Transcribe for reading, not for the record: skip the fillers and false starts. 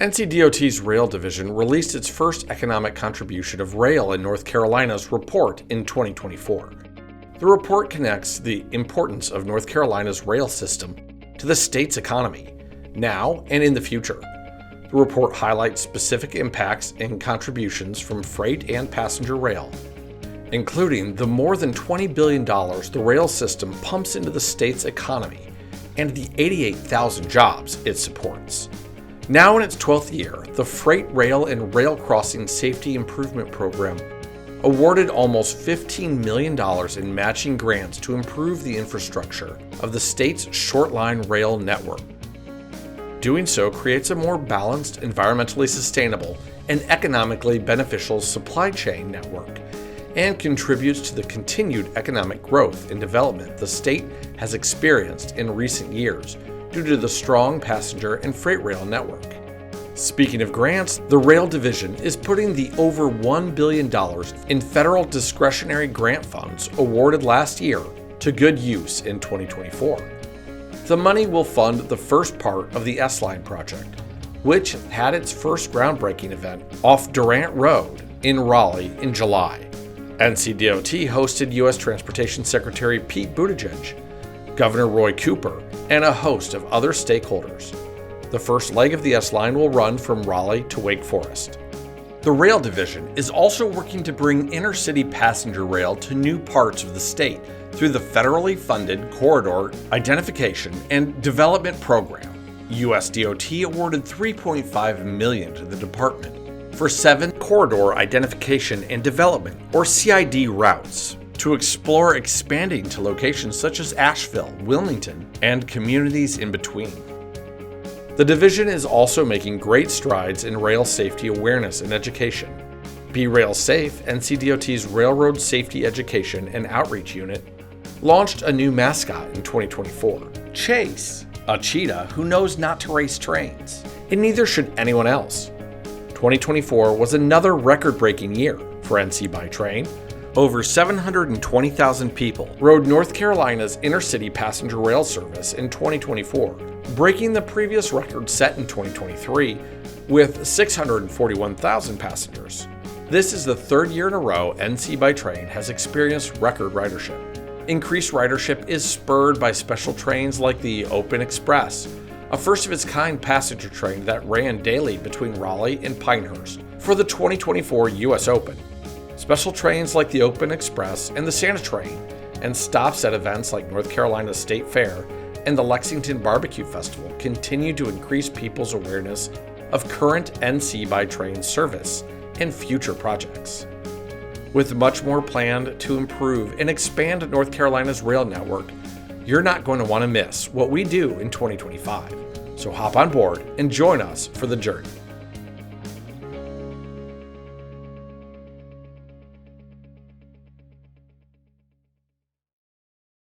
NCDOT's Rail Division released its first economic contribution of rail in North Carolina's report in 2024. The report connects the importance of North Carolina's rail system to the state's economy, now and in the future. The report highlights specific impacts and contributions from freight and passenger rail, including the more than $20 billion the rail system pumps into the state's economy and the 88,000 jobs it supports. Now in its 12th year, the Freight Rail and Rail Crossing Safety Improvement Program awarded almost $15 million in matching grants to improve the infrastructure of the state's short-line rail network. Doing so creates a more balanced, environmentally sustainable, and economically beneficial supply chain network and contributes to the continued economic growth and development the state has experienced in recent years due to the strong passenger and freight rail network. Speaking of grants, the Rail Division is putting the over $1 billion in federal discretionary grant funds awarded last year to good use in 2024. The money will fund the first part of the S-Line project, which had its first groundbreaking event off Durant Road in Raleigh in July. NCDOT hosted U.S. Transportation Secretary Pete Buttigieg, Governor Roy Cooper, and a host of other stakeholders. The first leg of the S-Line will run from Raleigh to Wake Forest. The Rail Division is also working to bring inner-city passenger rail to new parts of the state through the federally funded Corridor Identification and Development Program. USDOT awarded $3.5 million to the department for 7 Corridor Identification and Development, or CID routes, to explore expanding to locations such as Asheville, Wilmington, and communities in between. The division is also making great strides in rail safety awareness and education. Be Rail Safe, NCDOT's Railroad Safety Education and Outreach Unit, launched a new mascot in 2024, Chase, a cheetah who knows not to race trains, and neither should anyone else. 2024 was another record-breaking year for NC by Train. Over 720,000 people rode North Carolina's inner-city passenger rail service in 2024, breaking the previous record set in 2023 with 641,000 passengers. This is the third year in a row NC by Train has experienced record ridership. Increased ridership is spurred by special trains like the Open Express, a first-of-its-kind passenger train that ran daily between Raleigh and Pinehurst for the 2024 U.S. Open. Special trains like the Open Express and the Santa Train, and stops at events like North Carolina State Fair and the Lexington Barbecue Festival continue to increase people's awareness of current NC by Train service and future projects. With much more planned to improve and expand North Carolina's rail network, you're not going to want to miss what we do in 2025. So hop on board and join us for the journey.